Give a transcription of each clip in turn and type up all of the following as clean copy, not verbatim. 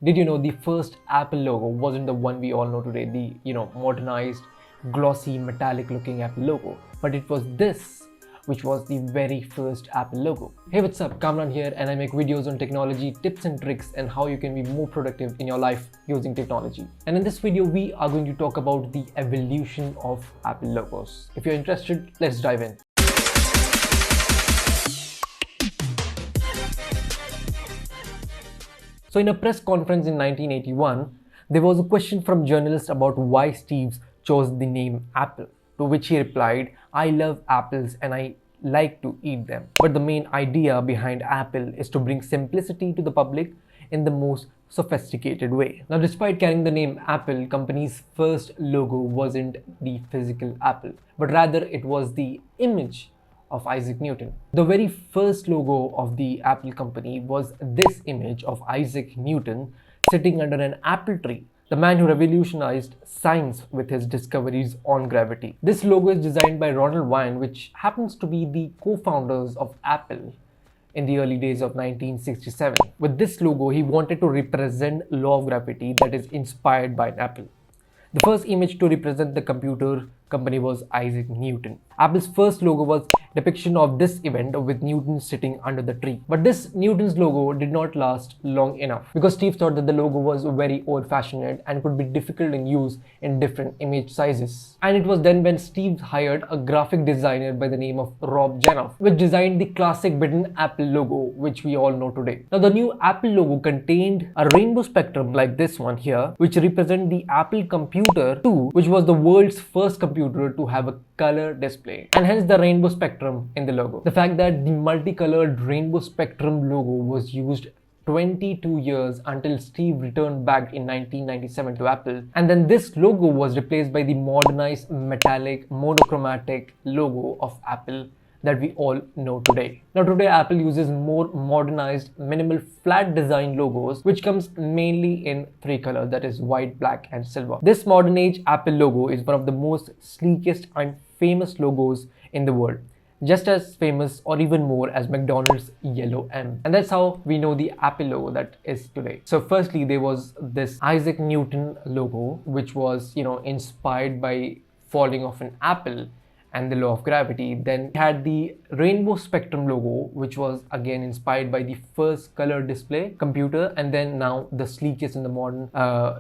Did you know the first Apple logo wasn't the one we all know today, the modernized, glossy, metallic looking Apple logo, but it was this, which was the very first Apple logo. Hey, what's up? Kamran here, and I make videos on technology, tips and tricks, and how you can be more productive in your life using technology. And in this video, we are going to talk about the evolution of Apple logos. If you're interested, let's dive in. So in a press conference in 1981, there was a question from journalists about why Steve chose the name Apple, to which he replied, "I love apples and I like to eat them. But the main idea behind Apple is to bring simplicity to the public in the most sophisticated way." Now, despite carrying the name Apple, company's first logo wasn't the physical apple, but rather it was the image of Isaac Newton. The very first logo of the Apple company was this image of Isaac Newton sitting under an apple tree, the man who revolutionized science with his discoveries on gravity. This logo is designed by Ronald Wayne, which happens to be the co-founders of Apple in the early days of 1967. With this logo, he wanted to represent law of gravity that is inspired by an apple. The first image to represent the computer company was Isaac Newton. Apple's first logo was a depiction of this event with Newton sitting under the tree. But this Newton's logo did not last long enough because Steve thought that the logo was very old-fashioned and could be difficult in use in different image sizes. And it was then when Steve hired a graphic designer by the name of Rob Janoff, which designed the classic bitten Apple logo, which we all know today. Now, the new Apple logo contained a rainbow spectrum like this one here, which represents the Apple Computer 2, which was the world's first computer to have a color display, and hence the rainbow spectrum in the logo. The fact that the multicolored rainbow spectrum logo was used 22 years until Steve returned back in 1997 to Apple, and then this logo was replaced by the modernized metallic monochromatic logo of Apple that we all know today. Now today Apple uses more modernized minimal flat design logos, which comes mainly in three colors, that is white, black and silver. This modern age Apple logo is one of the most sleekest and famous logos in the world, just as famous or even more as McDonald's yellow M. And that's how we know the Apple logo that is today. So firstly, there was this Isaac Newton logo, which was inspired by falling off an apple and the law of gravity. Then we had the rainbow spectrum logo, which was again inspired by the first color display computer, and then now the sleekest in the modern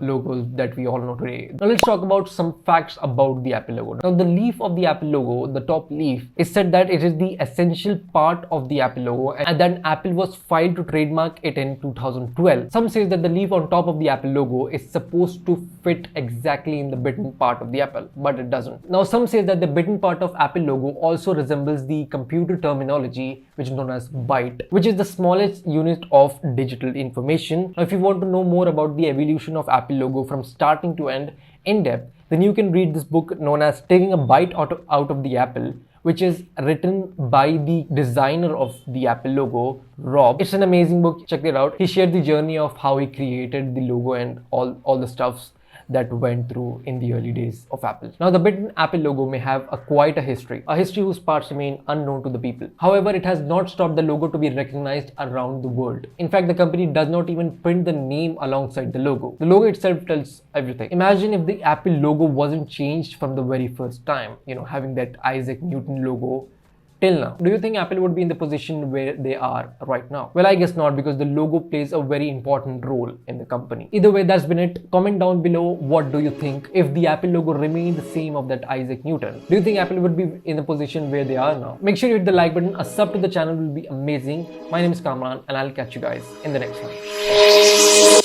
logos that we all know today. Now let's talk about some facts about the Apple logo. Now the leaf of the Apple logo, the top leaf, is said that it is the essential part of the Apple logo, and then Apple was filed to trademark it in 2012. Some say that the leaf on top of the Apple logo is supposed to fit exactly in the bitten part of the apple, but it doesn't. Now some say that the bitten part of Apple logo also resembles the computer terminology, which is known as byte, which is the smallest unit of digital information. Now, if you want to know more about the evolution of Apple logo from starting to end in depth, then you can read this book known as Taking a Bite Out of the Apple, which is written by the designer of the Apple logo, Rob. It's an amazing book. Check it out. He shared the journey of how he created the logo and all the stuffs that went through in the early days of Apple. Now, the bitten Apple logo may have quite a history whose parts remain unknown to the people. However, it has not stopped the logo to be recognized around the world. In fact, the company does not even print the name alongside the logo. The logo itself tells everything. Imagine if the Apple logo wasn't changed from the very first time, having that Isaac Newton logo till now. Do you think Apple would be in the position where they are right now? Well, I guess not, because the logo plays a very important role in the company. Either way, that's been it. Comment down below, what do you think if the Apple logo remained the same of that Isaac Newton? Do you think Apple would be in the position where they are now? Make sure you hit the like button. A sub to the channel will be amazing. My name is Kamran, and I'll catch you guys in the next one.